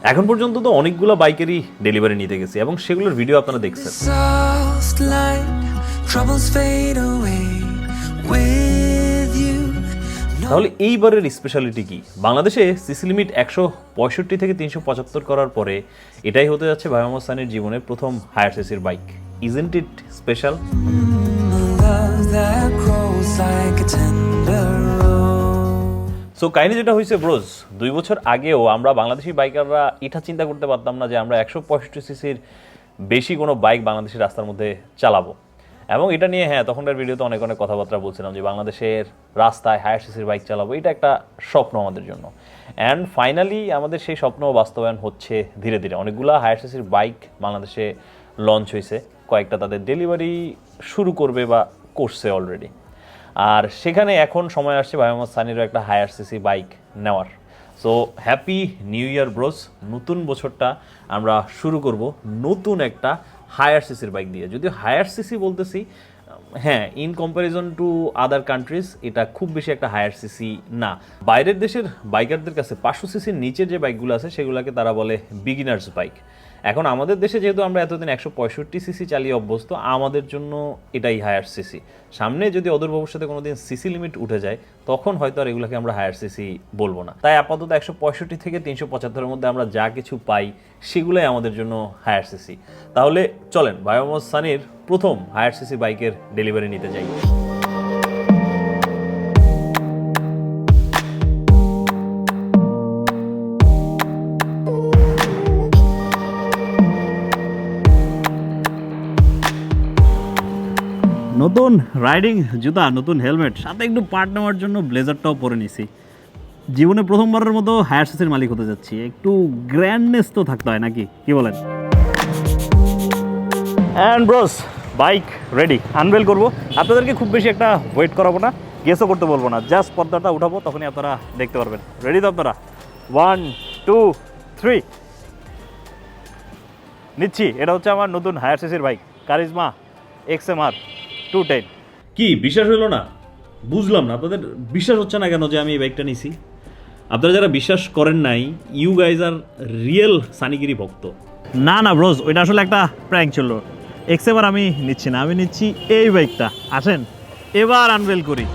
এখন পর্যন্ত তো অনেকগুলো বাইকেরই ডেলিভারি নিতে গেছি এবং সেগুলোর ভিডিও আপনারা দেখছেন। Soft light, troubles fade away with you. তাহলে এইবারের স্পেশালিটি কি? বাংলাদেশে সিসি লিমিট 165 থেকে 375 করার পরে এটাই হতে যাচ্ছে ভাই মোহাম্মদ সানির জীবনের প্রথম হায়ার সিসির bike. Isn't it special? A love that grows like a tender rose. So কাহিনী যেটা হয়েছে ব্রোজ, 2 বছর আগেও আমরা বাংলাদেশি বাইকাররা এটা চিন্তা করতে পারতাম না যে আমরা 165 সিসির বেশি কোনো বাইক বাংলাদেশের রাস্তার মধ্যে চালাবো। এবং এটা নিয়ে তখনকার ভিডিওতে অনেক অনেক কথাবার্তা বলছিলাম যে বাংলাদেশের রাস্তায় হায়ার সিসির বাইক চালাবো, এটা একটা স্বপ্ন আমাদের জন্য। অ্যান্ড ফাইনালি আমাদের সেই স্বপ্ন বাস্তবায়ন হচ্ছে ধীরে ধীরে। অনেকগুলো হায়ার সিসির বাইক বাংলাদেশে লঞ্চ হয়েছে, কয়েকটা তাদের ডেলিভারি শুরু করবে বা করছে অলরেডি। আর সেখানে এখন সময় আসছে ভাই মোহাম্মদ সানিরও একটা হায়ার সিসি বাইক নেওয়ার। So happy new year bros. নতুন বছরটা আমরা শুরু করব নতুন একটা হায়ার সিসির বাইক দিয়ে। যদিও হায়ার সিসি বলতেছি, in comparison to other countries এটা খুব বেশি একটা হায়ার সিসি না। বাইরের দেশের বাইকারদের কাছে 500 সিসির নিচের যে বাইকগুলো আছে সেগুলোকে তারা বলে বিগিনার্স বাইক। এখন আমাদের দেশে যেহেতু আমরা এতদিন 165 সিসি চালিয়ে অভ্যস্ত, আমাদের জন্য এটাই হায়ার সিসি। সামনে যদি অদূর ভবিষ্যতে কোনোদিন সিসি লিমিট উঠে যায় তখন হয়তো আর এগুলোকে আমরা হায়ার সিসি বলবো না। তাই আপাতত 165 থেকে 375-এর মধ্যে আমরা যা কিছু পাই সেগুলোই আমাদের জন্য হায়ার সিসি। তাহলে চলেন ভাই মোহাম্মদ সানির প্রথম হায়ার সিসি বাইকের ডেলিভারি নিতে যাই। নতুন রাইডিং জুতা, নতুন হেলমেট, সাথে একটু পার্ট নেওয়ার জন্য ব্লেজারটাও পরে নিছি। জীবনে প্রথমবারের মতো হায়ার সিসির মালিক হতে যাচ্ছি, একটু গ্র্যান্ডনেস তো থাকতে হয় নাকি, কি বলেন? And bros, bike ready, unveil করবো। আপনাদেরকে খুব বেশি একটা ওয়েট করাবো না, গেসও করতে বলবো না, জাস্ট পর্দাটা উঠাবো, তখনই আপনারা দেখতে পারবেন। রেডি তো আপনারা? 1 2 3 নিচ্ছি। এটা হচ্ছে আমার নতুন হায়ার সিসির বাইক, কারিজমা XMR 210। কি বিশ্বাস হলো না? বুঝলাম না আপনাদের বিশ্বাস হচ্ছে না কেন যে আমি এই বাইকটা নিছি। আপনারা যারা বিশ্বাস করেন নাই, ইউ গাইজ আর রিয়েল সানিগিরি ভক্ত। না না ব্রোজ, ওইটা আসলে একটা প্র্যাঙ্ক ছিল। XMR আমি নিচ্ছি না, আমি নিচ্ছি এই বাইকটা। আসেন এবার আনভেল করি।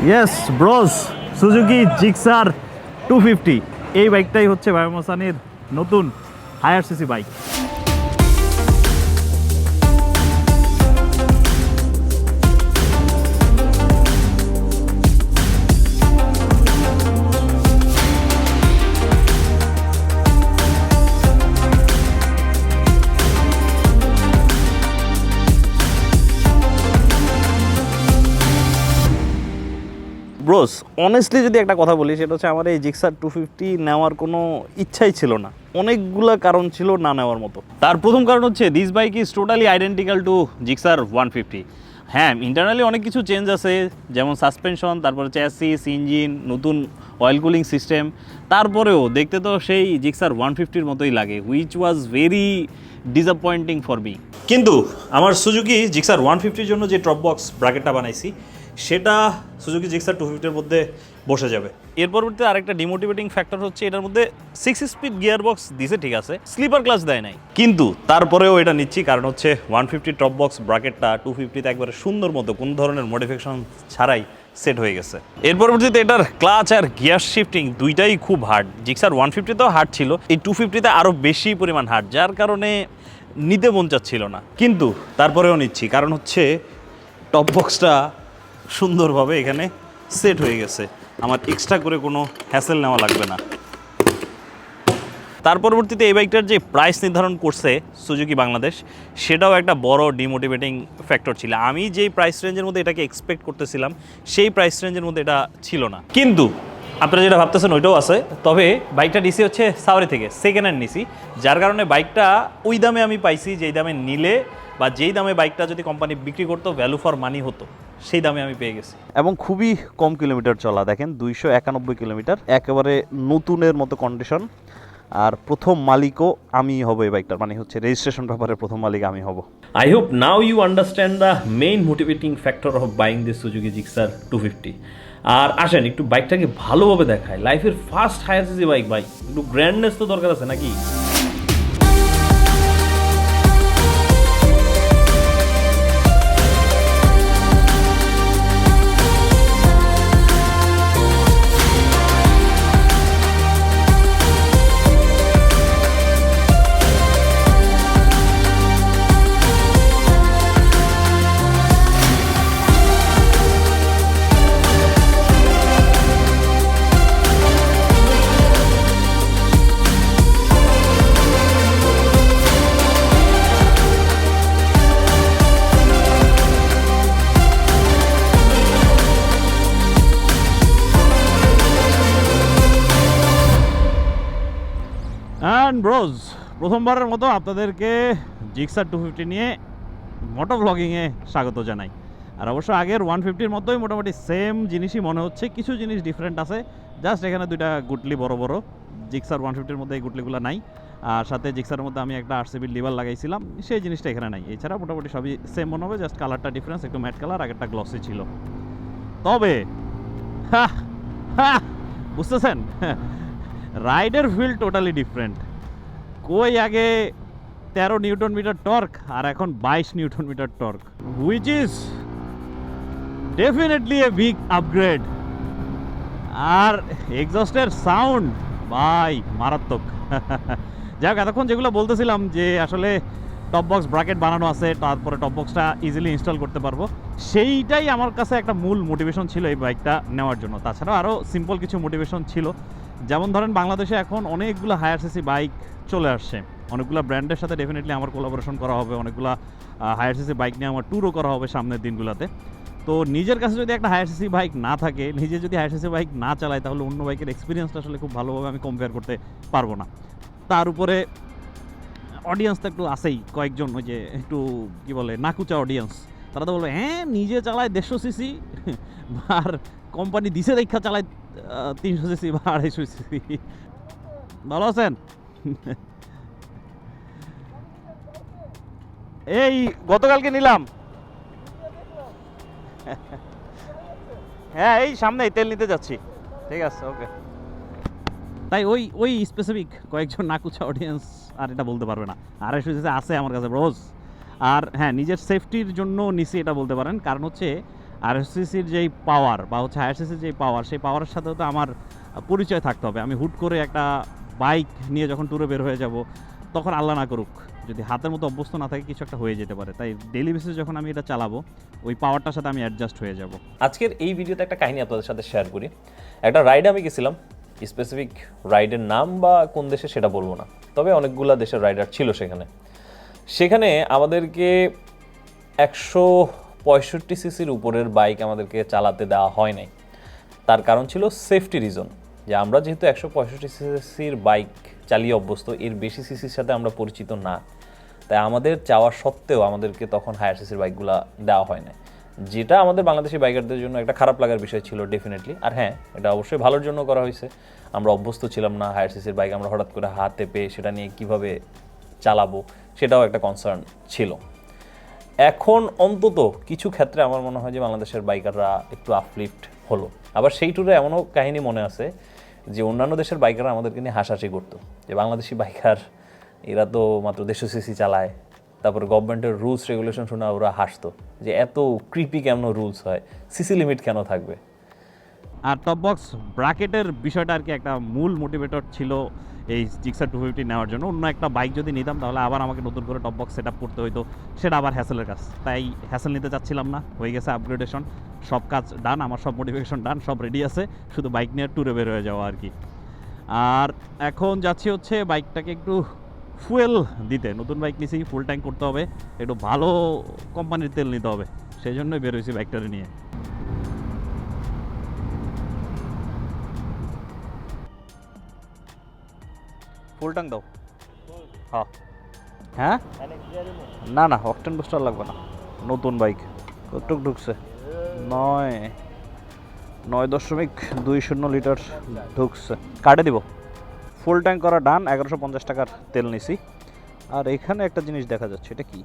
ইয়েস ব্রোস, সুজুকি জিক্সার 250, এই বাইকটাই হচ্ছে ভাই মোহাম্মদ সানির নতুন higher CC bike. Bros honestly যদি একটা কথা বলি, সেটা হচ্ছে আমার এই জিক্সার 250 নেওয়ার কোনো ইচ্ছাই ছিল না। অনেকগুলো কারণ ছিল না নেওয়ার মতো। তার প্রথম কারণ হচ্ছে this bike is totally identical to Gixxer 150। Internally অনেক কিছু চেঞ্জ আছে, যেমন সাসপেনশন, তারপরে চ্যাসিস, ইঞ্জিন, নতুন অয়েল কুলিং সিস্টেম। তারপরেও দেখতে তো সেই জিক্সার 150-র মতোই লাগে, which was very disappointing for me. কিন্তু আমার সুজুকি জিক্সার 150-র জন্য যে টপ বক্স ব্র্যাকেটটা বানাইছি সেটা সুজুকি জিক্সার 250-এর মধ্যে বসে যাবে। এর পরবর্তীতে আরেকটা ডিমোটিভেটিং ফ্যাক্টর হচ্ছে এটার মধ্যে 6 স্পিড গিয়ার বক্স দিছে, ঠিক আছে, স্লিপার ক্লাচ দেয় নাই, কিন্তু তারপরেও এটা নিচ্ছি কারণ হচ্ছে 150 টপ বক্স ব্র্যাকেটটা 250-তে একবারে সুন্দর মতো কোনো ধরনের মডিফিকেশন ছাড়াই সেট হয়ে গেছে। এর পরবর্তীতে এটার ক্লাচ আর গিয়ার শিফটিং দুইটাই খুব হার্ড। জিক্সার 150-তেও হার্ড ছিল, এই 250-তে আরও বেশি পরিমাণ হার্ড, যার কারণে নিতে মন চাচ্ছিল না, কিন্তু তারপরেও নিচ্ছি কারণ হচ্ছে টপ বক্সটা সুন্দরভাবে এখানে সেট হয়ে গেছে, আমার এক্সট্রা করে কোনো হ্যাসেল নেওয়া লাগবে না। তার পরবর্তীতে এই বাইকটার যে প্রাইস নির্ধারণ করছে সুজুকি বাংলাদেশ, সেটাও একটা বড় ডিমোটিভেটিং ফ্যাক্টর ছিল। আমি যেই প্রাইস রেঞ্জের মধ্যে এটাকে এক্সপেক্ট করতেছিলাম সেই প্রাইস রেঞ্জের মধ্যে এটা ছিল না। কিন্তু আপনারা যেটা ভাবতেছেন ওইটাও আছে, তবে বাইকটা নিছি হচ্ছে সাউরি থেকে, সেকেন্ড হ্যান্ড নিছি, যার কারণে বাইকটা ওই দামে আমি পাইছি যেই দামে নিলে বা যেই দামে বাইকটা যদি কোম্পানি বিক্রি করতো ভ্যালু ফর মানি হতো, সেই দামে আমি পেয়ে গেছি। এবং খুবই কম কিলোমিটার চলা, দেখেন 291 কিলোমিটার, একেবারে নতুনের মতো কন্ডিশন। আর প্রথম মালিকও আমি হব এই বাইকটার, মানে হচ্ছে রেজিস্ট্রেশন ব্যাপারে প্রথম মালিক আমি হব। I hope now you understand the main motivating factor of buying this Suzuki Gixxer 250। আর আসেন একটু বাইকটাকে ভালোভাবে দেখায়, লাইফের ফার্স্ট হায়ার সিসি বাইক ভাই, একটু গ্র্যান্ডনেস তো দরকার আছে নাকি। অ্যান্ড ব্রোজ, প্রথমবারের মতো আপনাদেরকে জিক্সার 250 নিয়ে মোটো ব্লগিংয়ে স্বাগত জানাই। আর অবশ্য আগের 150-র মতোই মোটামুটি সেম জিনিসই মনে হচ্ছে, কিছু জিনিস ডিফারেন্ট আছে, জাস্ট এখানে দুইটা গুটলি বড় বড়, জিক্সার 150-র মধ্যে এই গুটলিগুলো নাই। আর সাথে জিক্সারের মধ্যে আমি একটা RCB লিভার লাগাইছিলাম, সেই জিনিসটা এখানে নাই। এছাড়া মোটামুটি সবই সেম মনে হবে, জাস্ট কালারটা ডিফারেন্স, একটু ম্যাট কালার, আগেরটা গ্লসি ছিল। তবে বুঝতেছেন, রাইডের ফিল টোটালি ডিফারেন্ট। কই আগে 13 নিউটন মিটার টর্ক আর এখন 22 newton metre torque, which is definitely a big upgrade. আর এক্সস্টের সাউন্ড ভাই মারাত্মক। যাক, এতক্ষণ যেগুলো বলতেছিলাম যে আসলে টপ বক্স ব্র্যাকেট বানানো আছে, তারপরে টপ বক্সটা ইজিলি ইনস্টল করতে পারবো, সেইটাই আমার কাছে একটা মূল মোটিভেশন ছিল এই বাইকটা নেওয়ার জন্য। তাছাড়াও আরও সিম্পল কিছু মোটিভেশন ছিল, যেমন ধরেন বাংলাদেশে এখন অনেকগুলো হায়ার সিসি বাইক চলে আসছে, অনেকগুলো ব্র্যান্ডের সাথে ডেফিনেটলি আমার কোলাবোরেশন করা হবে, অনেকগুলো হায়ার সিসি বাইক নিয়ে আমার ট্যুরও করা হবে সামনের দিনগুলোতে। তো নিজের কাছে যদি একটা হায়ার সিসি বাইক না থাকে, নিজে যদি হায়ার সিসি বাইক না চালায়, তাহলে অন্য বাইকের এক্সপিরিয়েন্সটা আসলে খুব ভালোভাবে আমি কম্পেয়ার করতে পারবো না। তার উপরে অডিয়েন্স তো একটু আছেই কয়েকজন, ওই যে একটু কি বলে নাকুচা অডিয়েন্স, তারা তো বলবে হ্যাঁ নিজে চালায় 150 সিসি আর কোম্পানি দিছে দেখা চালায় 300 সিসি বা 250 সিসি। ভালো আছেন? এই গতকালকে নিলাম, হ্যাঁ এই সামনেই তেল নিতে যাচ্ছি। ঠিক আছে, ওকে। তাই ওই ওই স্পেসিফিক কয়েকজন নাকুচা অডিয়েন্স আর এটা বলতে পারবে না, 250 সিসি আছে আমার কাছে রোজ। আর হ্যাঁ, নিজের সেফটির জন্য নিচে এটা বলতে পারেন, কারণ হচ্ছে 250 সিসির যেই পাওয়ার বা হচ্ছে হায়ার সিসির যেই পাওয়ার, সেই পাওয়ারের সাথে তো আমার পরিচয় থাকতে হবে। আমি হুট করে একটা বাইক নিয়ে যখন ট্যুরে বের হয়ে যাব, তখন আল্লাহ না করুক যদি হাতের মতো অভ্যস্ত না থাকে, কিছু একটা হয়ে যেতে পারে। তাই ডেইলি বেসিসে যখন আমি এটা চালাবো, ওই পাওয়ারটার সাথে আমি অ্যাডজাস্ট হয়ে যাব। আজকের এই ভিডিওতে একটা কাহিনী আপনাদের সাথে শেয়ার করি। একটা রাইডে আমি গেছিলাম, স্পেসিফিক রাইডের নাম বা কোন দেশে সেটা বলবো না, তবে অনেকগুলো দেশের রাইডার ছিল সেখানে আমাদেরকে 165 সিসির উপরের বাইক আমাদেরকে চালাতে দেওয়া হয় নাই। তার কারণ ছিল সেফটি রিজন, যে আমরা যেহেতু 165 সিসির বাইক চালিয়ে অভ্যস্ত, এর বেশি সিসির সাথে আমরা পরিচিত না, তাই আমাদের চাওয়া সত্ত্বেও আমাদেরকে তখন হায়ার সিসির বাইকগুলো দেওয়া হয় না, যেটা আমাদের বাংলাদেশি বাইকারদের জন্য একটা খারাপ লাগার বিষয় ছিল ডেফিনেটলি। আর হ্যাঁ, এটা অবশ্যই ভালোর জন্য করা হয়েছে, আমরা অভ্যস্ত ছিলাম না হায়ার সিসির বাইক, আমরা হঠাৎ করে হাতে পেয়ে সেটা নিয়ে কীভাবে চালাবো সেটাও একটা কনসার্ন ছিল। এখন অন্তত কিছু ক্ষেত্রে আমার মনে হয় যে বাংলাদেশের বাইকাররা একটু আপলিফট হলো। আবার সেই ট্যুরে এমনও কাহিনী মনে আছে যে অন্যান্য দেশের বাইকাররা আমাদেরকে নিয়ে হাসাহাসি করতো, যে বাংলাদেশি বাইকার এরা তো মাত্র 150 সিসি চালায়, তারপরে গভর্নমেন্টের রুলস রেগুলেশন শুনে ওরা হাসতো যে এত ক্রিপি কেমন রুলস হয়, সিসি লিমিট কেন থাকবে। আর টপ বক্স ব্র্যাকেটের বিষয়টা আর কি একটা মূল মোটিভেটর ছিল এই জিক্সার 250 নেওয়ার জন্য। অন্য একটা বাইক যদি নিতাম তাহলে আবার আমাকে নতুন করে টপ বক্স সেট আপ করতে হইতো, সেটা আবার হ্যাসেলের কাজ। তাই হ্যাসেল নিতে চাচ্ছিলাম না, হয়ে গেছে আপগ্রেডেশন, সব কাজ ডান, আমার সব মোটিভেশন ডান, সব রেডি আছে, শুধু বাইক নিয়ে ট্যুরে বের হয়ে যাওয়া আর কি। আর এখন যাচ্ছি হচ্ছে বাইকটাকে একটু ফুয়েল দিতে, নতুন বাইক নিয়েছি, ফুল ট্যাঙ্ক করতে হবে, একটু ভালো কোম্পানির তেল নিতে হবে, সেই জন্যই বের হয়েছি বাইকটারে নিয়ে। ফুল ট্যাঙ্ক দাও। হ্যাঁ হ্যাঁ না না অকটেন বুস্টার লাগবে না, নতুন বাইক। কতটুক ঢুকছে? 9.20 লিটার ঢুকছে। কাটে দিব। ফুল ট্যাঙ্ক করা ডান, 1150 টাকার তেল নিছি। আর এখানে একটা জিনিস দেখা যাচ্ছে, এটা কি?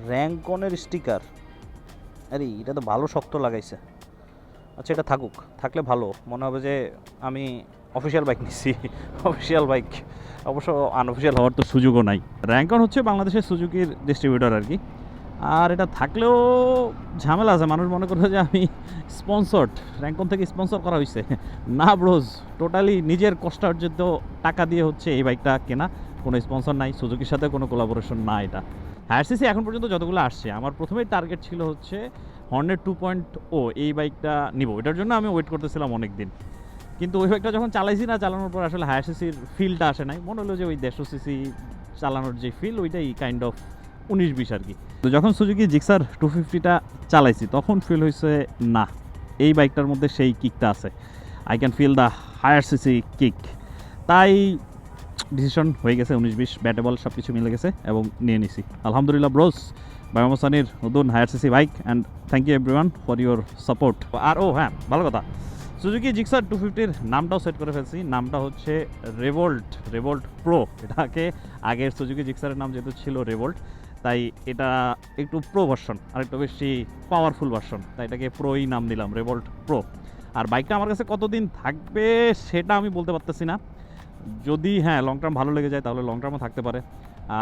র্যাঙ্কনের স্টিকার। আরে এটা তো ভালো শক্ত লাগাইছে। আচ্ছা এটা থাকুক, থাকলে ভালো মনে হবে যে আমি অফিসিয়াল বাইক নিচ্ছি। অফিসিয়াল বাইক অবশ্য আনঅফিসিয়াল হওয়ার তো সুযোগও নাই। র্যাঙ্কন হচ্ছে বাংলাদেশের সুজুকির ডিস্ট্রিবিউটর আর কি। আর এটা থাকলেও ঝামেলা আছে, মানুষ মনে করবে যে আমি স্পন্সর্ড, র্যাঙ্কন থেকে স্পন্সর করা হয়েছে। না ব্রোজ, টোটালি নিজের কষ্টার্জিত টাকা দিয়ে হচ্ছে এই বাইকটা কেনা, কোনো স্পন্সর নাই, সুজুকির সাথে কোনো কোলাবোরেশন না। এটা হায়ার সিসি এখন পর্যন্ত যতগুলো আসছে, আমার প্রথমেই টার্গেট ছিল হচ্ছে হর্নেট 2.0 এই বাইকটা নিব। এটার জন্য আমি ওয়েট করতেছিলাম অনেক দিন, কিন্তু ওই বাইকটা যখন চালাইছি না, চালানোর পর আসলে হায়ার সিসির ফিলটা আসে নাই। মনে হলো যে ওই 150 সিসি চালানোর যে ফিল, ওইটাই কাইন্ড অফ 19-20 আর কি। তো যখন সুজুকি জিক্সার 250টা চালাইছি, তখন ফিল হয়েছে না, এই বাইকটার মধ্যে সেই কিকটা আছে। I can feel the higher CC kick. তাই ডিসিশন হয়ে গেছে 19-20 ব্যাটেবল সব কিছু মিলে গেছে এবং নিয়ে নিছি। আলহামদুলিল্লাহ ব্রোস, বায়োমোসানির নতুন higher CC bike, and thank you everyone for your support. আর ও হ্যাঁ, ভালো কথা, সুজুকি জিক্সার 250-র নামটাও সেট করে ফেলছি। নামটা হচ্ছে রেভোল্ট প্রো। এটাকে আগের সুজুকি জিক্সারের নাম যেহেতু ছিল রেভোল্ট, তাই এটা একটু প্রো ভার্সন, আর একটু বেশি পাওয়ারফুল ভার্সন, তাই এটাকে প্রোই নাম দিলাম, রেভোল্ট প্রো। আর বাইকটা আমার কাছে কতদিন থাকবে সেটা আমি বলতে পারতেছি না। যদি হ্যাঁ লং টার্ম ভালো লেগে যায় তাহলে লং টার্মও থাকতে পারে।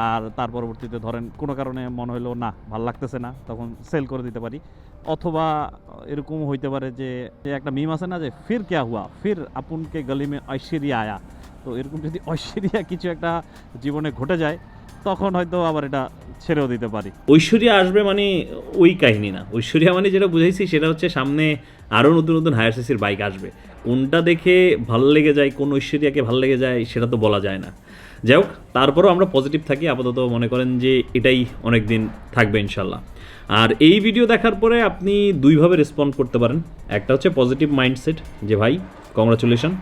আর তার পরবর্তীতে ধরেন কোনো কারণে মনে হলো না ভালো লাগতেছে না, তখন সেল করে দিতে পারি। অথবা এরকম হইতে পারে যে একটা মিম আছে না, যে ফির ক্যা হুয়া, ফির আপুনকে গলি মে ঐশ্বরিয়া আয়া। তো এরকম যদি ঐশ্বরিয়া কিছু একটা জীবনে ঘটে যায়, তখন হয়তো আবার এটা ছেড়েও দিতে পারি। ঐশ্বরিয়া আসবে মানে ওই কাহিনী না। ঐশ্বরিয়া মানে যেটা বুঝাইছি সেটা হচ্ছে সামনে আরও নতুন নতুন হায়ার সিসির বাইক আসবে। কোনটা দেখে ভালো লেগে যায়, কোন ঐশ্বরিয়াকে ভালো লেগে যায় সেটা তো বলা যায় না। যাই হোক, তারপরেও আমরা পজিটিভ থাকি। আপাতত মনে করেন যে এটাই অনেক দিন থাকবে ইনশাল্লাহ। আর এই ভিডিও দেখার পরে আপনি দুইভাবে রেসপন্ড করতে পারেন। একটা হচ্ছে পজিটিভ মাইন্ডসেট, যে ভাই কংগ্রাচুলেশন,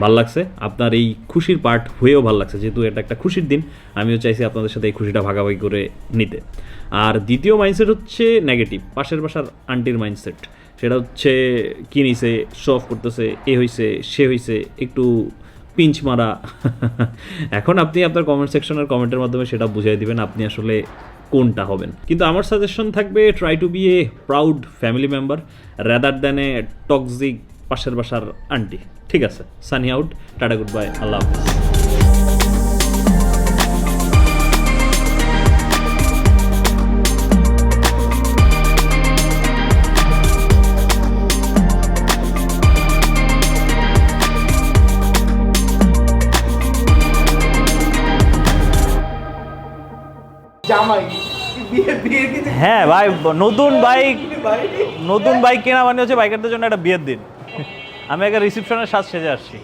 ভাল লাগছে, আপনার এই খুশির পার্ট হয়েও ভাল লাগছে, যেহেতু এটা একটা খুশির দিন, আমিও চাইছি আপনাদের সাথে এই খুশিটা ভাগাভাগি করে নিতে। আর দ্বিতীয় মাইন্ডসেট হচ্ছে নেগেটিভ, পাশের বাসার আন্টির মাইন্ডসেট। সেটা হচ্ছে কি নিছে, শো অফ করতেছে, এ হয়েছে সে হয়েছে, একটু পিঞ্চ মারা। এখন আপনি আপনার কমেন্ট সেকশনের কমেন্টের মাধ্যমে সেটা বুঝিয়ে দিবেন আপনি আসলে কোনটা হবেন। কিন্তু আমার সাজেশন থাকবে, try to be a proud family member rather than a toxic পাশের বাসার আন্টি। ঠিক আছে, Sunny out, tata, good bye, আল্লাহ হাফিজ। হ্যাঁ ভাই, নতুন বাইক কেনা মানে হচ্ছে বাইকারদের জন্য একটা বিয়ের দিন। আমি একটা রিসেপশনের সাজ সেজে আসছি।